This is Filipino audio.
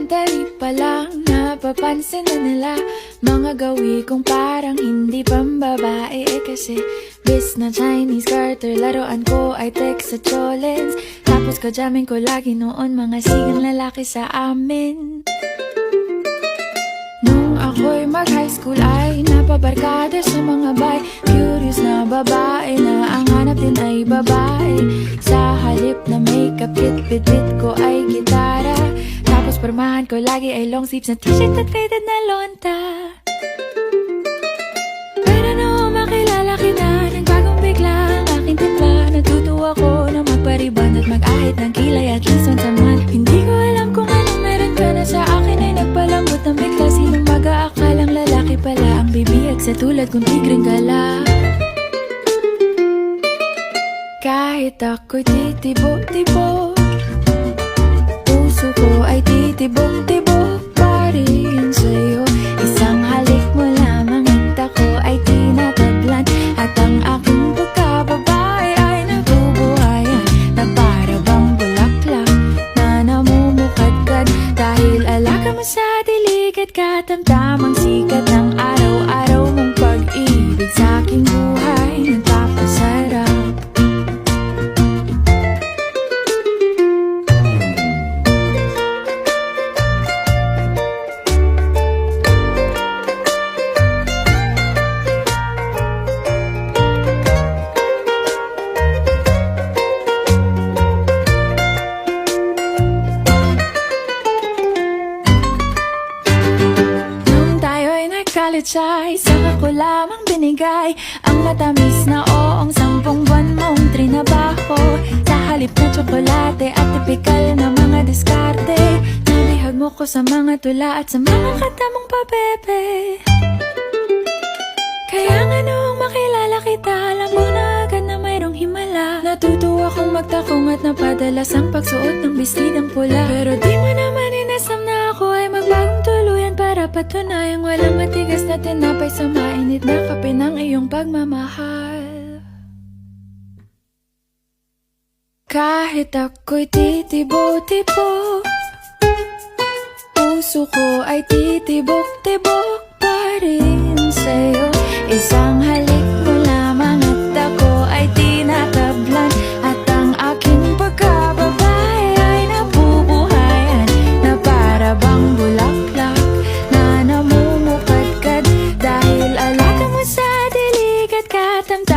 Sandali pa lang, napapansin na nila mga gawi kong parang hindi pambabae. Kasi bis na Chinese Carter, laruan ko ay text sa cholens. Tapos kajamin ko lagi noon mga sigang lalaki sa amin. Nung ako'y mag-high school ay napabarkada sa mga bay. Curious na babae na ang hanap din ay babae. Sa halip na makeup kit, bit-bit ko ay gitara. Tapos pormahan ko lagi ay long sleeves na t-shirt at faded na lonta. Pero nung makilala kita, nagbagong bigla ang aking timpla. Natutuwa ko na magpariban at mag-ahit ng kilay at least once a month. Hindi ko alam kung anong meron ka na sa akin ay nagpalambot ng bigla. Sinong mag-aakalang lalaki pala ang bibiyag sa tulad kong tigring gala. Kahit ako'y titibo-tibo, puso ko ay titibok-tibok pa rin sa'yo. Isang halik mo lamang at ako ay tinatablan. At ang aking pagkababae ay nabubuhayan na para bang bulaklak na namumukadkad. Dahil alaga mo sa dilig at katamtamang sikat ng araw-araw mong pag-ibig sa aking buhay nagpapasarap. College ay saka ko lamang binigay ang matamis na oong 10 buwan mong trinabaho. Sa halip na tsokolate at tipikal na mga diskarte, nabihag mo ko sa mga tula at sa mga kata mong pabebe. Kaya nga noong makilala kita, alam mo na agad na mayroong himala. Natutuwa kong magtakong at napadalas ang pagsuot ng bestidang pula. Pero di mo naman inasam na ako ay magbagong tuluyan para patunayang walang matigas na tinapay sa mainit na kape ng iyong pagmamahal. Kahit ako'y titibo-tibo, puso ko ay titibok-tibok pa rin sa'yo. Isang halik mo lamang at ako ay tinatablan. At ang aking pagkababae ay nabubuhayan na para bang bulaklak na namumukadkad. Dahil alaga mo sa dilig at katamtaman